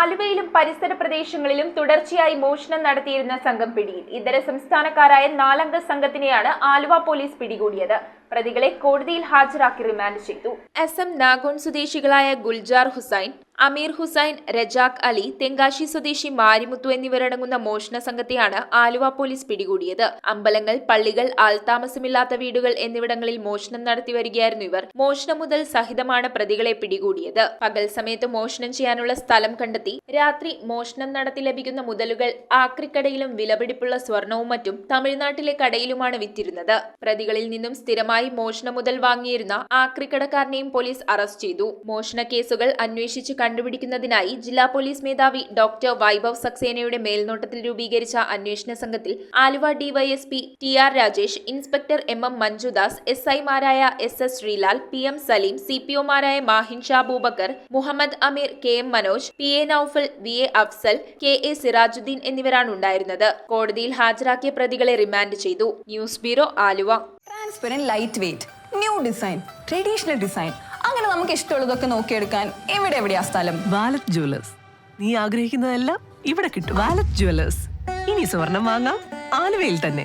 ആലുവയിലും പരിസര പ്രദേശങ്ങളിലും തുടർച്ചയായി മോഷണം നടത്തിയിരുന്ന സംഘം പിടിയിൽ. ഇതര സംസ്ഥാനക്കാരായ 4 അംഗ സംഘത്തിനെയാണ് ആലുവ പോലീസ് പിടികൂടിയത്. പ്രതികളെ കോടതിയിൽ ഹാജരാക്കി റിമാൻഡ് ചെയ്തു. SM നാഗോൺ സ്വദേശികളായ ഗുൽജാർ ഹുസൈൻ, അമീർ ഹുസൈൻ, രജാഖ് അലി, തെങ്കാശി സ്വദേശി മാരിമുത്തു എന്നിവരടങ്ങുന്ന മോഷണ സംഘത്തെയാണ് ആലുവ പോലീസ് പിടികൂടിയത്. അമ്പലങ്ങൾ, പള്ളികൾ, ആൾതാമസമില്ലാത്ത വീടുകൾ എന്നിവിടങ്ങളിൽ മോഷണം നടത്തി വരികയായിരുന്നു ഇവർ. മോഷണം മുതൽ സഹിതമാണ് പ്രതികളെ പിടികൂടിയത്. പകൽ സമയത്ത് മോഷണം ചെയ്യാനുള്ള സ്ഥലം കണ്ടെത്തി രാത്രി മോഷണം നടത്തി ലഭിക്കുന്ന മുതലുകൾ ആക്രിക്കടയിലും വിലപിടിപ്പുള്ള സ്വർണവും മറ്റും തമിഴ്നാട്ടിലെ കടയിലുമാണ് വിറ്റിരുന്നത്. പ്രതികളിൽ നിന്നും സ്ഥിരമായി മോഷണ മുതൽ വാങ്ങിയിരുന്ന ആക്രിക്കടക്കാരനെയും പോലീസ് അറസ്റ്റ് ചെയ്തു. മോഷണ കേസുകൾ അന്വേഷിച്ച് കണ്ടുപിടിക്കുന്നതിനായി ജില്ലാ പോലീസ് മേധാവി ഡോക്ടർ വൈഭവ് സക്സേനയുടെ മേൽനോട്ടത്തിൽ രൂപീകരിച്ച അന്വേഷണ സംഘത്തിൽ Aluva DYSP TR Rajesh, inspector MM Manjudas, SI മാരായ SS Sreelal, PM Saleem, CPO മാരായ മാഹിൻ ഷാ അബൂബക്കർ, മുഹമ്മദ് അമീർ, KM Manoj, PA Noufal, VA Afsal, KA Sirajuddin എന്നിവരാണ് ഉണ്ടായിരുന്നത്. കോടതിയിൽ ഹാജരാക്കിയ പ്രതികളെ റിമാൻഡ് ചെയ്തു. News bureau, Aluva. Transparent, light weight, new design, traditional design, അങ്ങനെ നമുക്ക് ഇഷ്ടമുള്ളതൊക്കെ നോക്കിയെടുക്കാൻ എവിടെയാ സ്ഥലം? Wallet Jewellers. നീ ആഗ്രഹിക്കുന്നതെല്ലാം ഇവിടെ കിട്ടും. Wallet Jewellers. ഇനി സ്വർണം വാങ്ങാം ആലുവയിൽ തന്നെ.